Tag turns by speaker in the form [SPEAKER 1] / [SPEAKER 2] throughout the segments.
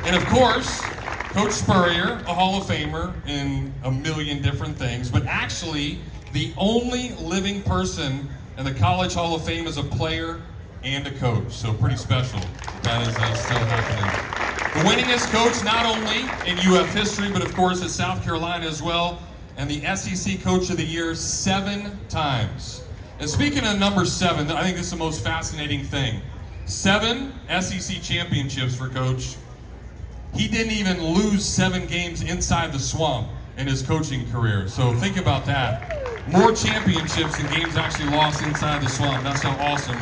[SPEAKER 1] And of course, Coach Spurrier, a Hall of Famer in a million different things, but actually the only living person in the College Hall of Fame as a player and a coach. So pretty special. That is still happening. The winningest coach not only in UF history, but of course at South Carolina as well, and the SEC Coach of the Year 7 times. And speaking of number 7, I think this is the most fascinating thing. 7 SEC championships for Coach. He didn't even lose 7 games inside the swamp in his coaching career. So think about that. More championships than games actually lost inside the swamp. That's how awesome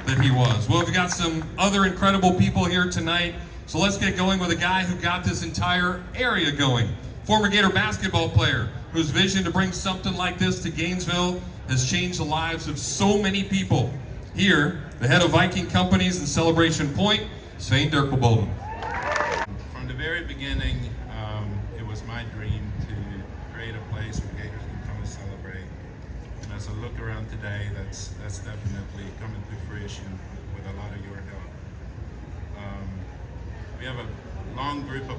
[SPEAKER 1] that he was. Well, we've got some other incredible people here tonight. So let's get going with a guy who got this entire area going. Former Gator basketball player whose vision to bring something like this to Gainesville has changed the lives of so many people. Here, the head of Viking Companies in Celebration Point, Svein Dirkelbolden.
[SPEAKER 2] From the very beginning, it was my dream to create a place where Gators can come and celebrate. And as I look around today, that's definitely coming to fruition with a lot of your help. We have a long group of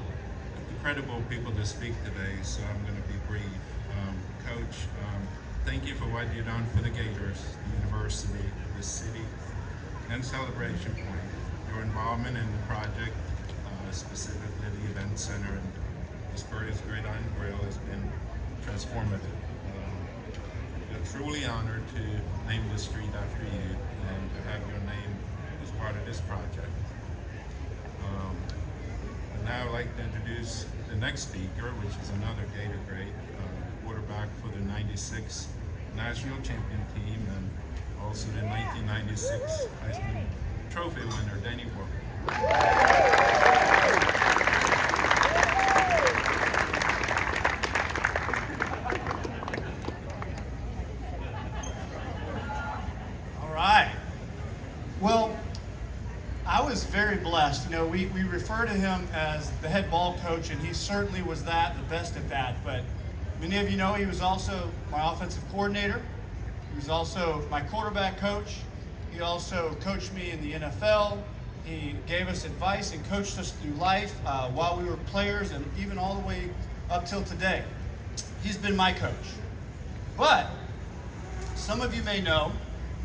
[SPEAKER 2] incredible people to speak today, so I'm going to be brief. Coach, thank you for what you've done for the Gators, the university, the city, and Celebration Point. Your involvement in the project, specifically the event center and the Spurrier's Gridiron Grille, has been transformative. We're truly honored to name the street after you and to have your name as part of this project. And now I'd like to introduce the next speaker, which is another Gator great, quarterback for the 96 national champion team and also the 1996 Heisman Trophy winner, Danny Wuerffel.
[SPEAKER 3] All right. Well, I was very blessed. You know, we refer to him as the head ball coach, and he certainly was that, the best at that. But many of you know he was also my offensive coordinator. He was also my quarterback coach. He also coached me in the NFL. He gave us advice and coached us through life while we were players and even all the way up till today. He's been my coach. But some of you may know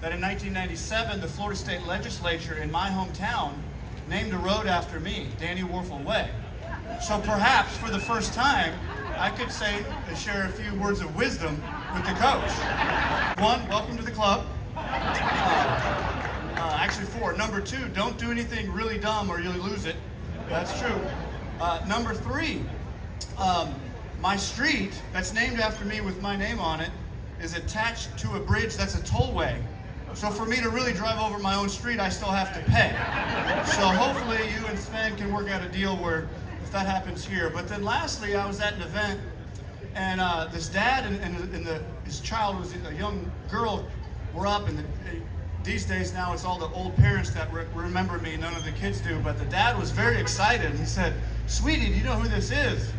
[SPEAKER 3] that in 1997, the Florida State Legislature in my hometown named a road after me, Danny Wuerffel Way. So perhaps for the first time, I could say and share a few words of wisdom with the coach. 1, welcome to the club. Actually 4, number 2, don't do anything really dumb or you'll lose it. That's true. Number 3, my street that's named after me with my name on it is attached to a bridge that's a tollway. So for me to really drive over my own street, I still have to pay. So hopefully you and Sven can work out a deal where if that happens here. But then lastly, I was at an event and this dad and his child was a young girl were up and these days now it's all the old parents that remember me, none of the kids do, but the dad was very excited. He said, "Sweetie, do you know who this is?"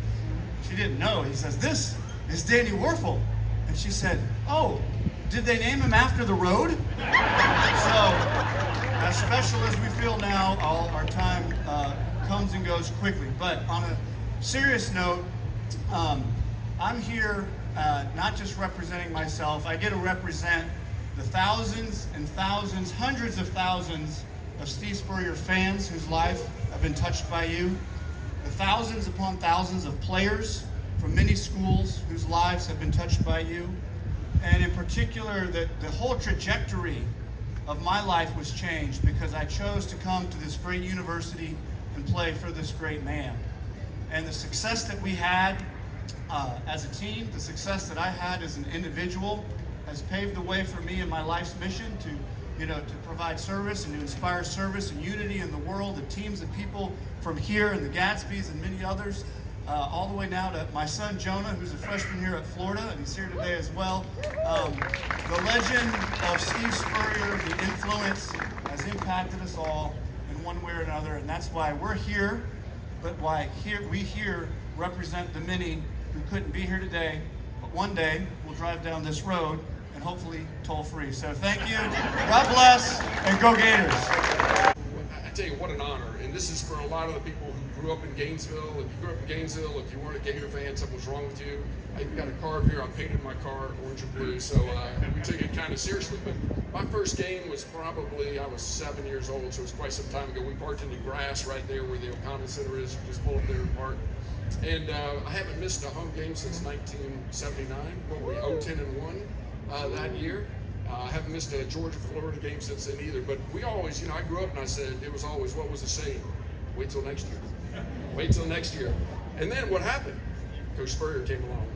[SPEAKER 3] She didn't know. He says, "This is Danny Wuerffel." And she said, "Oh, did they name him after the road?" So, as special as we feel now, all our time comes and goes quickly. But on a serious note, I'm here not just representing myself. I get to represent the thousands and thousands, hundreds of thousands of Steve Spurrier fans whose lives have been touched by you, the thousands upon thousands of players from many schools whose lives have been touched by you, and in particular, the whole trajectory of my life was changed because I chose to come to this great university and play for this great man. And the success that we had as a team, the success that I had as an individual, has paved the way for me in my life's mission to provide service and to inspire service and unity in the world, the teams of people from here and the Gatsbys and many others, all the way now to my son Jonah, who's a freshman here at Florida, and he's here today as well. The legend of Steve Spurrier, the influence, has impacted us all in one way or another, and that's why we're here, but why we here represent the many who couldn't be here today, but one day we'll drive down this road and hopefully toll free. So thank you, God bless, and go Gators.
[SPEAKER 4] I tell you, what what an honor. And this is for a lot of the people who grew up in Gainesville. If you grew up in Gainesville, if you weren't a Gator fan, something was wrong with you. I even got a car up here. I painted my car orange and blue, so we took it kind of seriously. But my first game was probably, I was 7 years old, so it was quite some time ago. We parked in the grass right there where the O'Connell Center is. You just pull up there and park. And I haven't missed a home game since 1979. What were we, 0-10-1 that year. I haven't missed a Georgia-Florida game since then either. But we always, I grew up and I said, it was always, what was the saying? Wait till next year. Wait till next year. And then what happened? Coach Spurrier came along.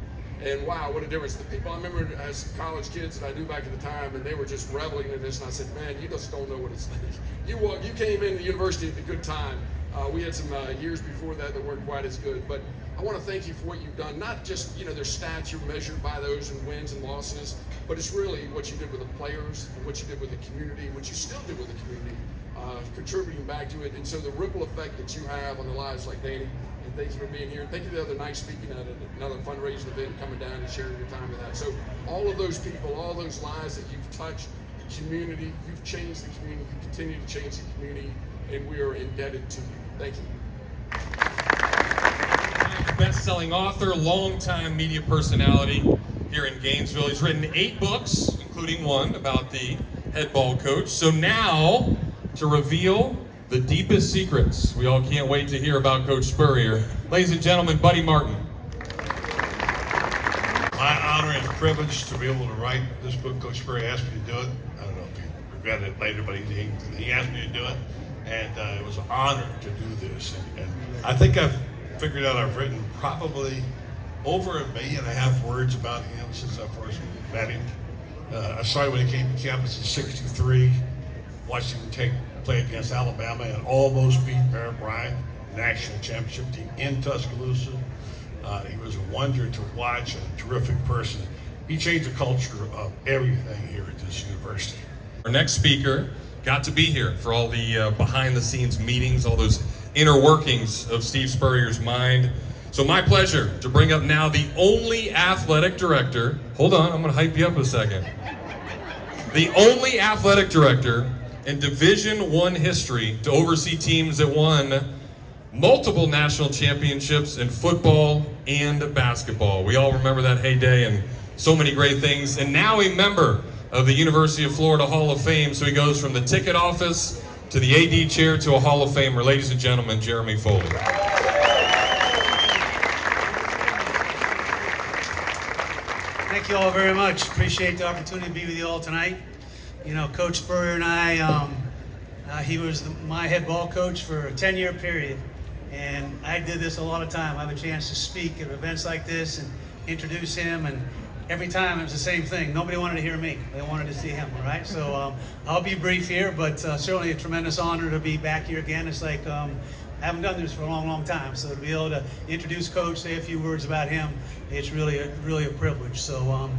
[SPEAKER 4] And wow, what a difference. The people I remember as college kids that I knew back at the time, and they were just reveling in this, and I said, man, you just don't know what it's like. You came into the university at a good time. We had some years before that weren't quite as good, but I want to thank you for what you've done. Not just, there's stats, you're measured by those and wins and losses, but it's really what you did with the players and what you did with the community, what you still do with the community, contributing back to it. And so the ripple effect that you have on the lives like Danny, and thank you for being here. Thank you the other night speaking at another fundraising event, coming down and sharing your time with that. So all of those people, all those lives that you've touched, the community, you've changed the community, you continue to change the community, and we are indebted to you. Thank you.
[SPEAKER 1] Best-selling author, longtime media personality here in Gainesville. He's written 8 books, including one about the head ball coach. So now, to reveal the deepest secrets we all can't wait to hear about Coach Spurrier. Ladies and gentlemen, Buddy Martin.
[SPEAKER 5] My honor and privilege to be able to write this book. Coach Spurrier asked me to do it. I don't know if he regretted it later, but he asked me to do it. And it was an honor to do this. And I think I've figured out I've written probably over 1.5 million words about him since I first met him. I started when he came to campus in '63, watched him play against Alabama and almost beat Barrett Bryant, national championship team in Tuscaloosa. He was a wonder to watch, a terrific person. He changed the culture of everything here at this university.
[SPEAKER 1] Our next speaker got to be here for all the behind-the-scenes meetings, all those inner workings of Steve Spurrier's mind. So my pleasure to bring up now the only athletic director. Hold on, I'm going to hype you up a second. The only athletic director in Division I history to oversee teams that won multiple national championships in football and basketball. We all remember that heyday and so many great things. And now a member of the University of Florida Hall of Fame. So he goes from the ticket office to the AD chair to a Hall of Famer. Ladies and gentlemen, Jeremy Foley.
[SPEAKER 6] Thank you all very much. Appreciate the opportunity to be with you all tonight. Coach Spurrier and I, he was my head ball coach for a 10-year period. And I did this a lot of time. I have a chance to speak at events like this and introduce him. And every time it was the same thing. Nobody wanted to hear me. They wanted to see him, all right? So I'll be brief here, but certainly a tremendous honor to be back here again. It's like I haven't done this for a long, long time. So to be able to introduce Coach, say a few words about him, it's really a privilege. So,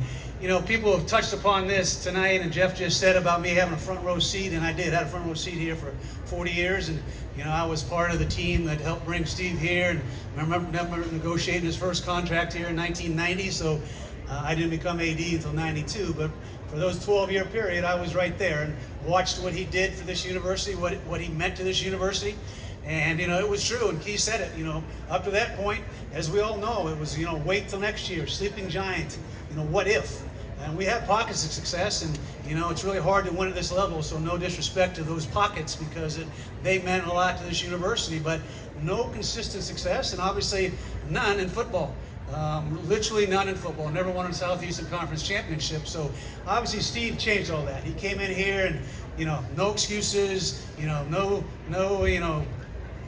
[SPEAKER 6] people have touched upon this tonight, and Jeff just said about me having a front row seat, and I did. I had a front row seat here for 40 years, and I was part of the team that helped bring Steve here, and I remember negotiating his first contract here in 1990, so I didn't become AD until 92, but for those 12-year period, I was right there and watched what he did for this university, what he meant to this university. And, it was true, and Keith said it, up to that point, as we all know, it was, wait till next year, sleeping giant, what if? And we had pockets of success, and, it's really hard to win at this level, so no disrespect to those pockets because they meant a lot to this university, but no consistent success, and obviously none in football. Literally none in football. Never won a Southeastern Conference championship. So obviously Steve changed all that. He came in here and no excuses.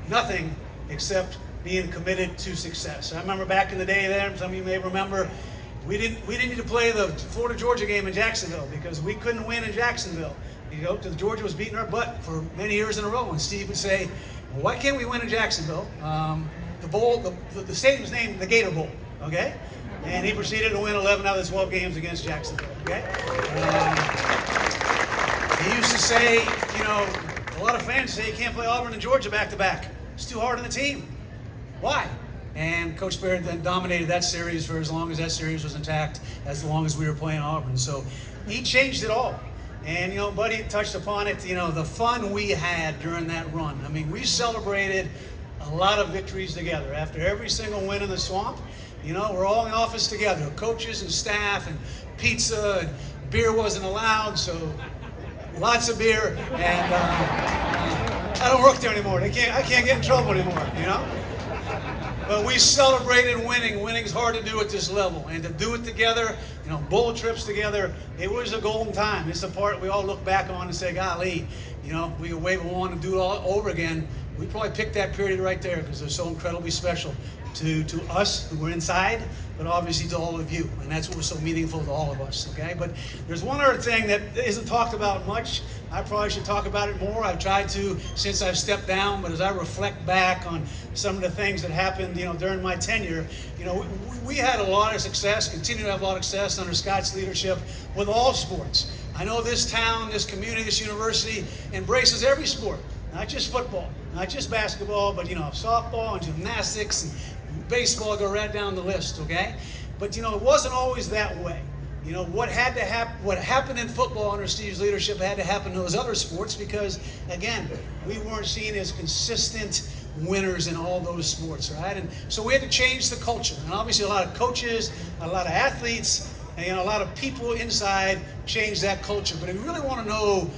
[SPEAKER 6] Nothing except being committed to success. I remember back in the day there. Some of you may remember. We didn't need to play the Florida-Georgia game in Jacksonville because we couldn't win in Jacksonville. Because Georgia was beating our butt for many years in a row. And Steve would say, well, "Why can't we win in Jacksonville?" The stadium was named the Gator Bowl. Okay? And he proceeded to win 11 out of the 12 games against Jacksonville. Okay? He used to say, a lot of fans say you can't play Auburn and Georgia back-to-back. It's too hard on the team. Why? And Coach Spurrier then dominated that series for as long as that series was intact, as long as we were playing Auburn. So he changed it all. And, you know, Buddy touched upon it, you know, the fun we had during that run. I mean, we celebrated a lot of victories together. After every single win in the swamp, you know, we're all in the office together, coaches and staff, and pizza, and beer wasn't allowed, so lots of beer. And I don't work there anymore. I can't get in trouble anymore, you know? But we celebrated winning. Winning's hard to do at this level. And to do it together, you know, bullet trips together, it was a golden time. It's the part we all look back on and say, golly, you know, we could wave a wand and do it all over again. We probably picked that period right there because they're so incredibly special to us who were inside, but obviously to all of you. And that's what was so meaningful to all of us, okay? But there's one other thing that isn't talked about much. I probably should talk about it more. I've tried to since I've stepped down, but as I reflect back on some of the things that happened, you know, during my tenure, you know, we had a lot of success, continue to have a lot of success under Scott's leadership with all sports. I know this town, this community, this university embraces every sport, not just football, not just basketball, but, you know, softball and gymnastics and baseball, go right down the list, okay? But, you know, it wasn't always that way. You know, what happened in football under Steve's leadership had to happen in those other sports because, again, we weren't seen as consistent winners in all those sports, right? And so we had to change the culture. And obviously a lot of coaches, a lot of athletes, and, you know, a lot of people inside changed that culture. But if you really want to know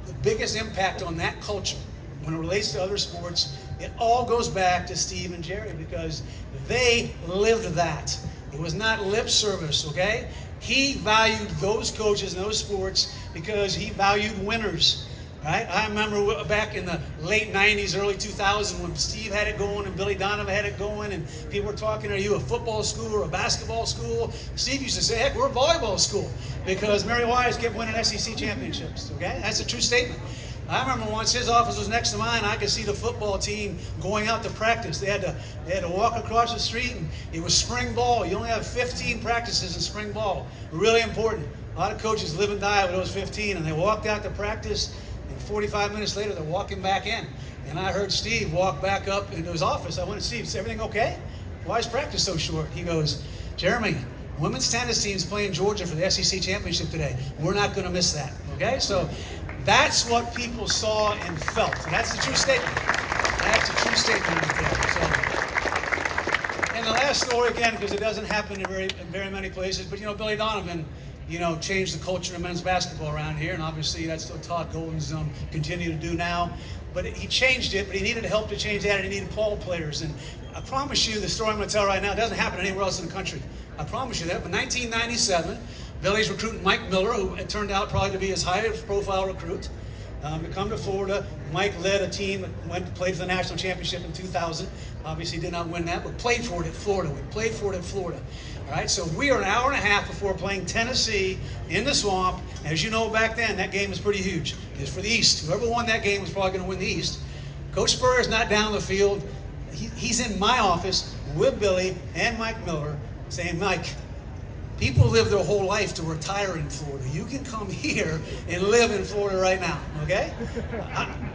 [SPEAKER 6] the biggest impact on that culture when it relates to other sports, it all goes back to Steve and Jerry because they lived that. It was not lip service, okay? He valued those coaches and those sports because he valued winners, right? I remember back in the late 90s, early 2000s when Steve had it going and Billy Donovan had it going and people were talking, are you a football school or a basketball school? Steve used to say, heck, we're a volleyball school because Mary Wise kept winning SEC championships, okay? That's a true statement. I remember once his office was next to mine, I could see the football team going out to practice. They had to walk across the street, and it was spring ball. You only have 15 practices in spring ball. Really important. A lot of coaches live and die with those 15, and they walked out to practice, and 45 minutes later, they're walking back in. And I heard Steve walk back up into his office. I went, Steve, is everything okay? Why is practice so short? He goes, Jeremy, women's tennis team's playing Georgia for the SEC championship today. We're not going to miss that, okay? So that's what people saw and felt. And that's the true statement. That's a true statement right there. So, and the last story, again, because it doesn't happen in very many places, but, you know, Billy Donovan, you know, changed the culture of men's basketball around here, and obviously that's what Todd Golden's continue to do now. But he changed it, but he needed help to change that, and he needed ball players. And I promise you, the story I'm going to tell right now doesn't happen anywhere else in the country. I promise you that. But 1997, Billy's recruiting Mike Miller, who it turned out probably to be his highest profile recruit, to come to Florida. Mike led a team that played for the national championship in 2000. Obviously did not win that, but played for it at Florida. We played for it at Florida. All right, so we are an hour and a half before playing Tennessee in the swamp. As you know, back then, that game was pretty huge. It was for the East. Whoever won that game was probably going to win the East. Coach Spurrier's not down the field. He's in my office with Billy and Mike Miller saying, Mike, people live their whole life to retire in Florida. You can come here and live in Florida right now, okay?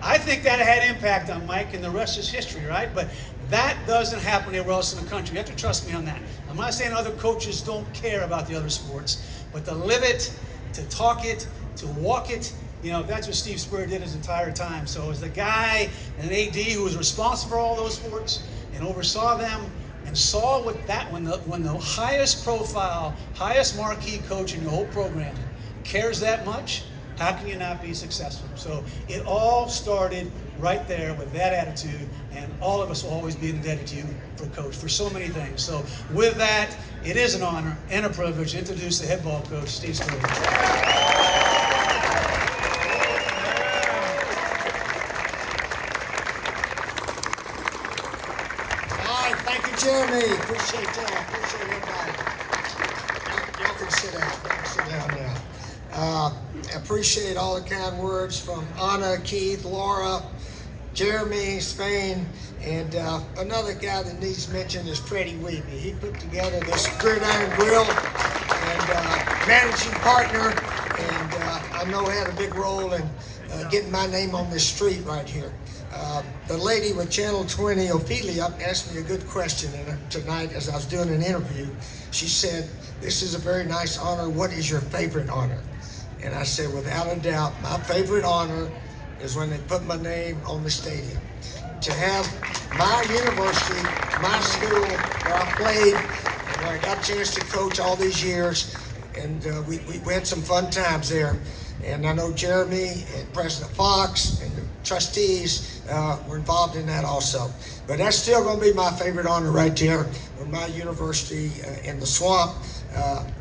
[SPEAKER 6] I think that had impact on Mike, and the rest is history, right? But that doesn't happen anywhere else in the country. You have to trust me on that. I'm not saying other coaches don't care about the other sports, but to live it, to talk it, to walk it, you know, that's what Steve Spurrier did his entire time. So as the guy, an AD who was responsible for all those sports and oversaw them, and saw what that when the highest profile, highest marquee coach in your whole program cares that much, how can you not be successful? So it all started right there with that attitude, and all of us will always be indebted to you for coach for so many things. So with that, it is an honor and a privilege to introduce the head ball coach, Steve Spurrier.
[SPEAKER 7] Jeremy, appreciate that. Appreciate everybody. Y'all can sit down. Y'all can sit down now. Appreciate all the kind words from Anna, Keith, Laura, Jeremy, Spain, and another guy that needs mention is Freddie Weeby. He put together this Gridiron Grille and managing partner, and I know had a big role in getting my name on this street right here. The lady with Channel 20, Ophelia, asked me a good question tonight as I was doing an interview. She said, this is a very nice honor. What is your favorite honor? And I said, without a doubt, my favorite honor is when they put my name on the stadium. To have my university, my school, where I played, and where I got a chance to coach all these years, and we had some fun times there. And I know Jeremy and President Fox and the trustees were involved in that also. But that's still going to be my favorite honor right there, when my university in the swamp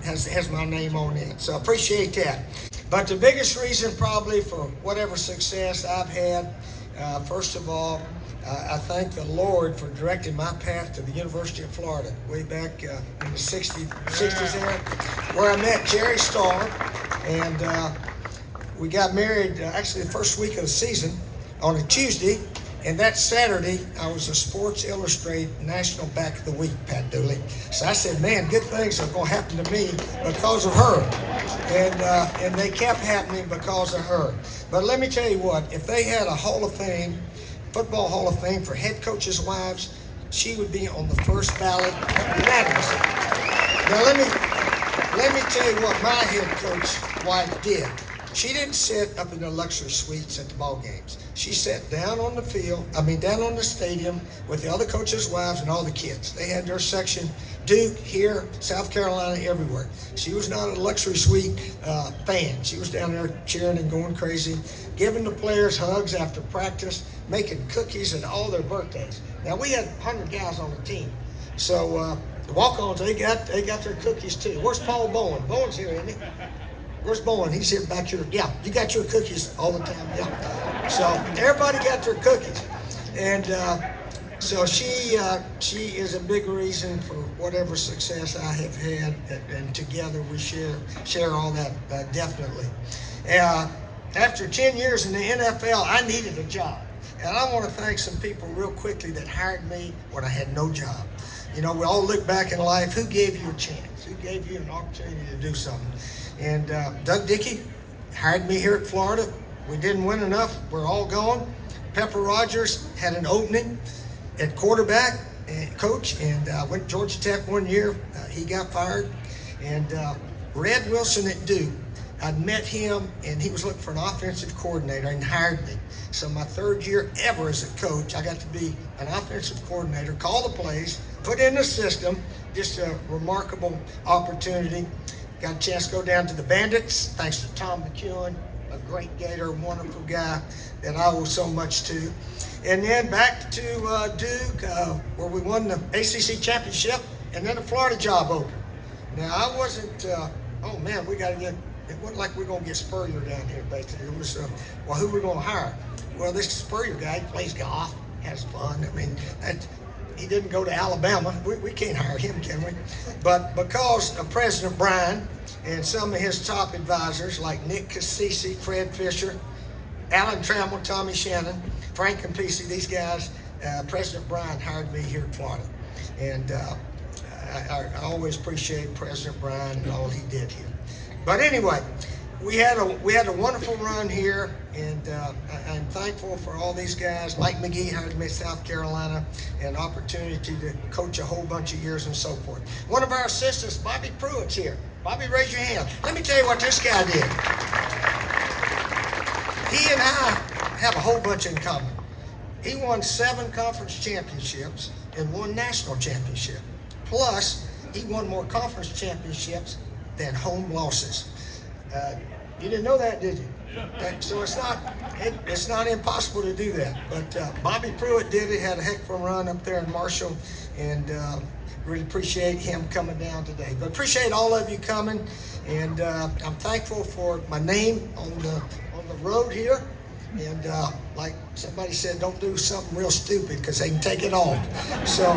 [SPEAKER 7] has my name on it. So I appreciate that. But the biggest reason probably for whatever success I've had, first of all, I thank the Lord for directing my path to the University of Florida way back in the 60s there, where I met Jerry Starr, and we got married actually the first week of the season on a Tuesday, and that Saturday I was a Sports Illustrated National Back of the Week, Pat Dooley. So I said, man, good things are going to happen to me because of her, and they kept happening because of her. But let me tell you what, if they had a Hall of Fame, Football Hall of Fame for head coaches' wives, she would be on the first ballot unanimously. Now let me tell you what my head coach wife did. She didn't sit up in the luxury suites at the ball games. She sat down on the down on the stadium with the other coaches' wives and all the kids. They had their section, Duke, here, South Carolina, everywhere. She was not a luxury suite fan. She was down there cheering and going crazy, giving the players hugs after practice, making cookies and all their birthdays. Now we had 100 guys on the team, so the walk-ons they got their cookies too. Where's Paul Bowen? Bowen's here, isn't he? Where's Bowen? He's here back here. Yeah, you got your cookies all the time. Yeah. So everybody got their cookies, and so she is a big reason for whatever success I have had, and together we share all that definitely. After 10 years in the NFL, I needed a job, and I want to thank some people real quickly that hired me when I had no job. You know, we all look back in life. Who gave you a chance? Who gave you an opportunity to do something? And Doug Dickey hired me here at Florida. We didn't win enough. We're all gone. Pepper Rogers had an opening at quarterback and coach, and went to Georgia Tech one year. He got fired. And Red Wilson at Duke, I'd met him, and he was looking for an offensive coordinator and hired me. So my third year ever as a coach, I got to be an offensive coordinator, call the plays, put in the system. Just a remarkable opportunity. Got a chance to go down to the Bandits, thanks to Tom McEwen, a great Gator, wonderful guy that I owe so much to. And then back to Duke, where we won the ACC championship, and then the Florida job opened. Now I wasn't, oh man, we got to get, it wasn't like we're going to get Spurrier down here, basically. It was, well, who we're going to hire? Well, this Spurrier guy plays golf, has fun. I mean, he didn't go to Alabama. We can't hire him, can we? But because of President Bryan and some of his top advisors like Nick Cassisi, Fred Fisher, Alan Trammell, Tommy Shannon, Frank Campisi, these guys, President Bryan hired me here in Florida. And I always appreciate President Bryan and all he did here. But anyway, we had a wonderful run here, and I'm thankful for all these guys. Mike McGee hired me in South Carolina, an opportunity to coach a whole bunch of years and so forth. One of our assistants, Bobby Pruitt's here. Bobby, raise your hand. Let me tell you what this guy did. He and I have a whole bunch in common. He won 7 conference championships and 1 national championship. Plus, he won more conference championships than home losses. You didn't know that, did you? So it's not impossible to do that. But Bobby Pruitt did it, had a heck of a run up there in Marshall, and really appreciate him coming down today. But appreciate all of you coming, and I'm thankful for my name on the road here. And like somebody said, don't do something real stupid because they can take it off. So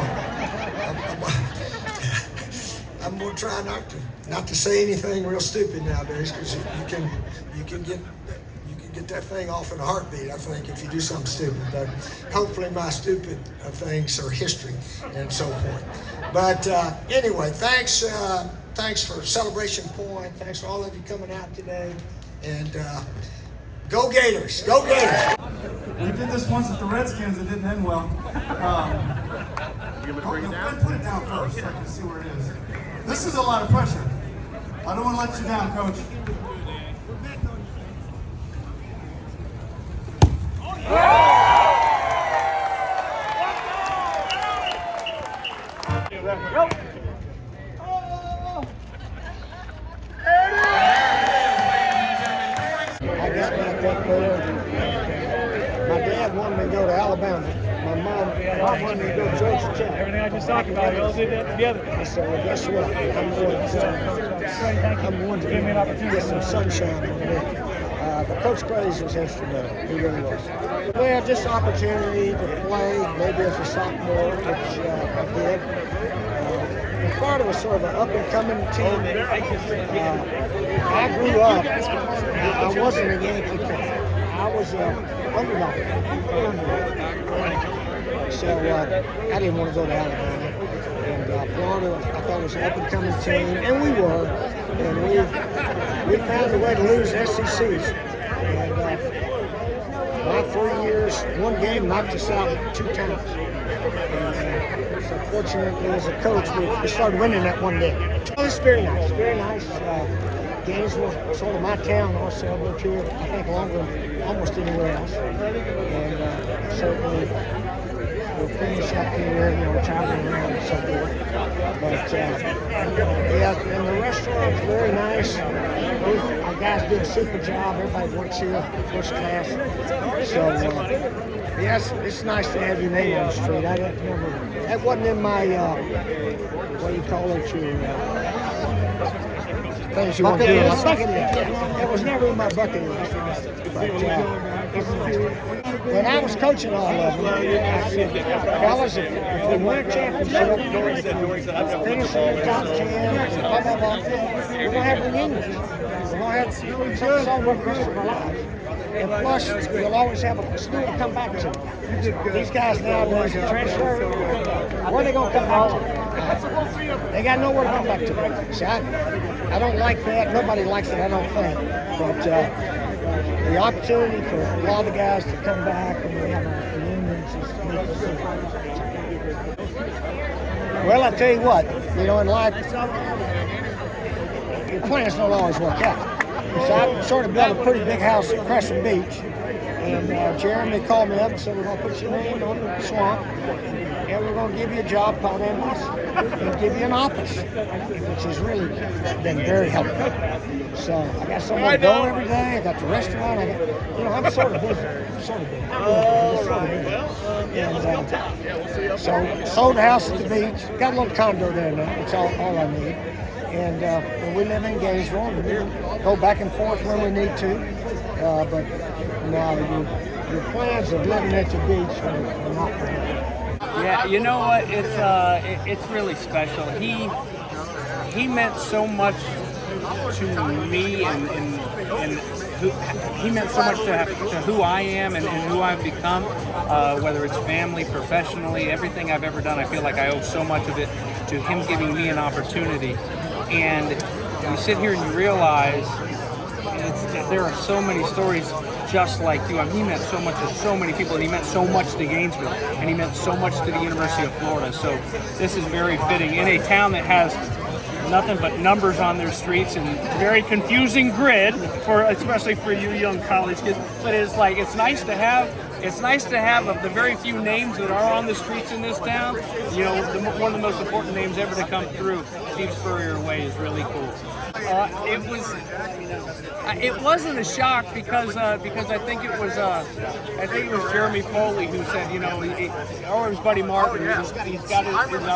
[SPEAKER 7] I'm gonna try not to say anything real stupid nowadays, because you can get that thing off in a heartbeat, I think, if you do something stupid. But hopefully my stupid things are history and so forth. But anyway, thanks for Celebration Point. Thanks for all of you coming out today. And go Gators! Go Gators!
[SPEAKER 8] We did this once at the Redskins. It didn't end well. Put it down first so I can see where it is. This is a lot of pressure. I don't want to let you down, Coach.
[SPEAKER 7] I got back up there. My dad wanted me to go to Alabama. My mom wanted me to go to Georgia Tech.
[SPEAKER 9] Everything I just talked about, we all did that together.
[SPEAKER 7] I said, well, guess what? I'm going to get some sunshine on me. But Coach Graves was instrumental. He really was. Well, just opportunity to play, maybe as a sophomore, which I did. Florida was sort of an up-and-coming team. I grew up, I wasn't a Yankee fan. I was an underdog. So I didn't want to go to Alabama. And Florida, I thought was an up-and-coming team, and we were. And we found a way to lose SECs. And my 3 years, one game knocked us out 2 times. And so fortunately, as a coach, we started winning that one game. It was very nice, very nice. Gainesville, sort of my town also. I lived here, I think, longer than almost anywhere else. And certainly, we'll finish up here, traveling around and so forth. But, yeah, and the restaurant's very nice. Our guys do a super job. Everybody works here first class. So, yes, it's nice to have your name on the street. I don't remember. That wasn't in my, what do you call it, your things you want to do. It was never in my bucket list. But it's nice. When I was coaching all of them, I said, fellas, if we win a championship, finish in the top 10, blah, blah, blah, we're going to have reunions. We're going to have some song for the rest of our lives. And plus, we'll always have a school to come back to. These guys nowadays transfer. Where are they going to come back to? They got nowhere to come back to. See, I don't like that. Nobody likes it, I don't think. But the opportunity for a lot of the guys to come back and we have our reunions is neat to see. Well, I tell you what, in life, your plans don't always work out. So I sort of built a pretty big house at Crescent Beach. And Jeremy called me up and said, we're going to put your name on the swamp. And we're going to give you a job called ambassador and give you an office, which has really been very helpful. So I got somewhere to go every day. I got the restaurant. I'm sort of busy. And so sold the house at the beach. Got a little condo there now. That's all I need. And we live in Gainesville. And we go back and forth when we need to. But now your plans of living at the beach are not there.
[SPEAKER 9] Yeah, you know what? It's really special. He meant so much to me, and he meant so much to who I am and who I've become. Whether it's family, professionally, everything I've ever done, I feel like I owe so much of it to him giving me an opportunity. And you sit here and you realize there are so many stories just like you. I mean, he meant so much to so many people, and he meant so much to Gainesville, and he meant so much to the University of Florida. So this is very fitting in a town that has nothing but numbers on their streets and very confusing grid especially for you young college kids. But it's nice to have of the very few names that are on the streets in this town. One of the most important names ever to come through, Steve Spurrier Way, is really cool. It wasn't a shock because I think it was Jeremy Foley who said, or his buddy Martin. He's got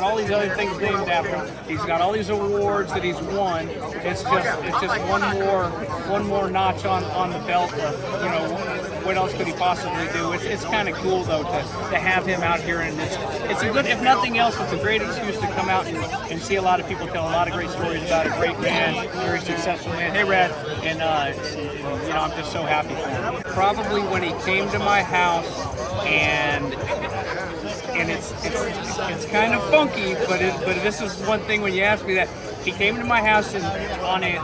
[SPEAKER 9] all these other things named after him. He's got all these awards that he's won. It's just one more notch on the belt of, what else could he possibly do? It's kind of cool though to have him out here, and it's a good, if nothing else, it's a great excuse to come out and see a lot of people tell a lot of great stories about a great man, very successful man. Hey, Red, and I'm just so happy for him. Probably when he came to my house, and it's kind of funky, but this is one thing when you ask me that. He came to my house and on a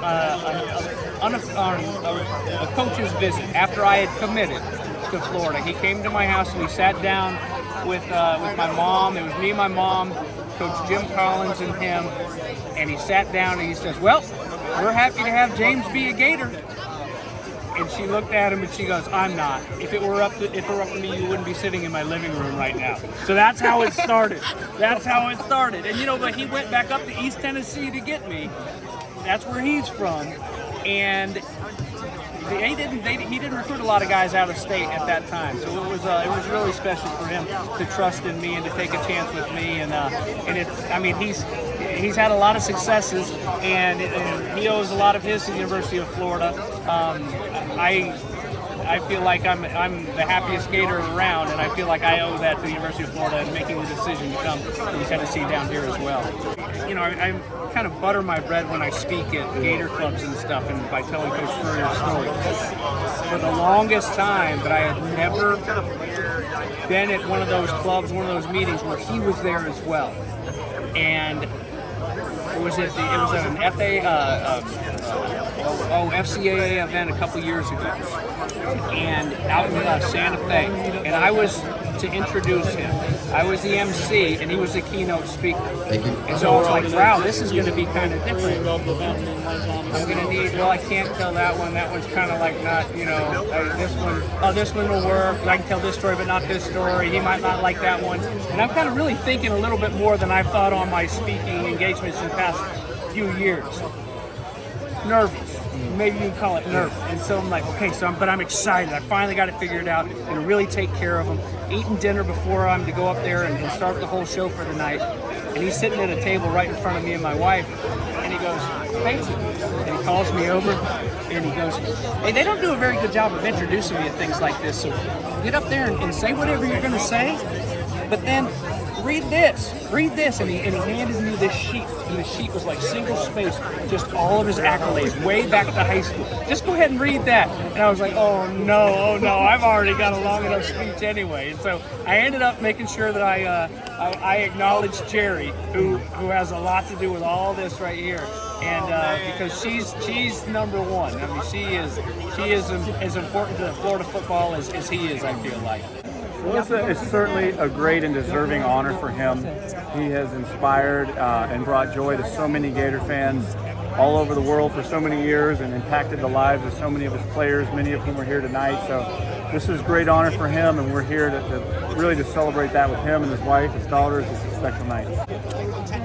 [SPEAKER 9] coach's visit after I had committed to Florida. He came to my house and we sat down with my mom. It was me and my mom, Coach Jim Collins and him, and he sat down and he says, "Well, we're happy to have James be a Gator." And she looked at him and she goes, "I'm not. If it were up to me, you wouldn't be sitting in my living room right now." So that's how it started. That's how it started. And but he went back up to East Tennessee to get me. That's where he's from. And he didn't recruit a lot of guys out of state at that time. So it was really special for him to trust in me and to take a chance with me. And he's had a lot of successes, and he owes a lot of his to the University of Florida. I feel like I'm the happiest Gator around, and I feel like I owe that to the University of Florida and making the decision to come from Tennessee down here as well. I kind of butter my bread when I speak at Gator clubs and stuff, and by telling Coach Spurrier's story. For the longest time, but I had never been at one of those clubs, one of those meetings where he was there as well. And it was an FCAA event a couple years ago, and out in Santa Fe, and I was to introduce him. I was the MC, and he was the keynote speaker. And so I was like, wow, this is going to be kind of different. I'm going to need, I can't tell that one. That one's kind of like not, this one will work. I can tell this story, but not this story. He might not like that one. And I'm kind of really thinking a little bit more than I've thought on my speaking engagements in the past few years. Nervous. Maybe you can call it nervous. And so I'm like, okay, but I'm excited. I finally got it figured out and to really take care of him. Eating dinner before I'm to go up there and start the whole show for the night. And he's sitting at a table right in front of me and my wife. And he goes, "Thanks." And he calls me over and he goes, "Hey, they don't do a very good job of introducing me to things like this. So get up there and say whatever you're going to say. But then read this. And he handed me this sheet, and the sheet was like single space, just all of his accolades, way back to high school. Just go ahead and read that. And I was like, oh no, I've already got a long enough speech anyway. And so I ended up making sure that I acknowledged Jerry, who has a lot to do with all this right here. And because she's number one. I mean, she is as important to Florida football as he is, I feel like.
[SPEAKER 10] Well, it's certainly a great and deserving honor for him. He has inspired and brought joy to so many Gator fans all over the world for so many years and impacted the lives of so many of his players, many of whom are here tonight. So this is a great honor for him, and we're here to really celebrate that with him and his wife, his daughters. It's a special night.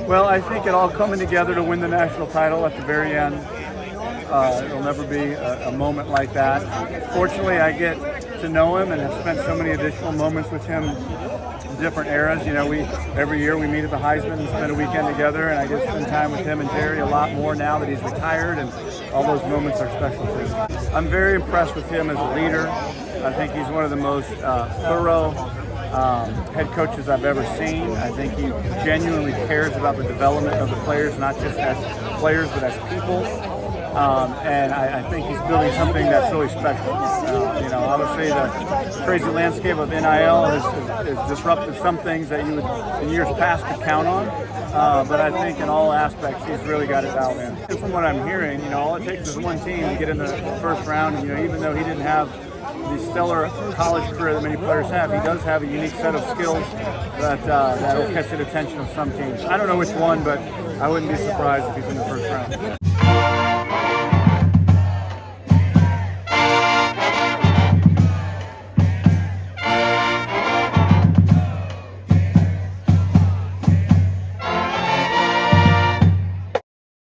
[SPEAKER 10] Well, I think it all coming together to win the national title at the very end. It'll never be a moment like that. Fortunately, I get to know him and have spent so many additional moments with him in different eras. Every year we meet at the Heisman and spend a weekend together, and I get to spend time with him and Jerry a lot more now that he's retired, and all those moments are special too. I'm very impressed with him as a leader. I think he's one of the most thorough head coaches I've ever seen. I think he genuinely cares about the development of the players, not just as players, but as people. And I think he's building something that's really special. Obviously the crazy landscape of NIL has disrupted some things that you would, in years past, could count on. But I think in all aspects, he's really got it dialed in. And from what I'm hearing, all it takes is one team to get in the first round. And, even though he didn't have the stellar college career that many players have, he does have a unique set of skills that'll catch the attention of some teams. I don't know which one, but I wouldn't be surprised if he's in the first round.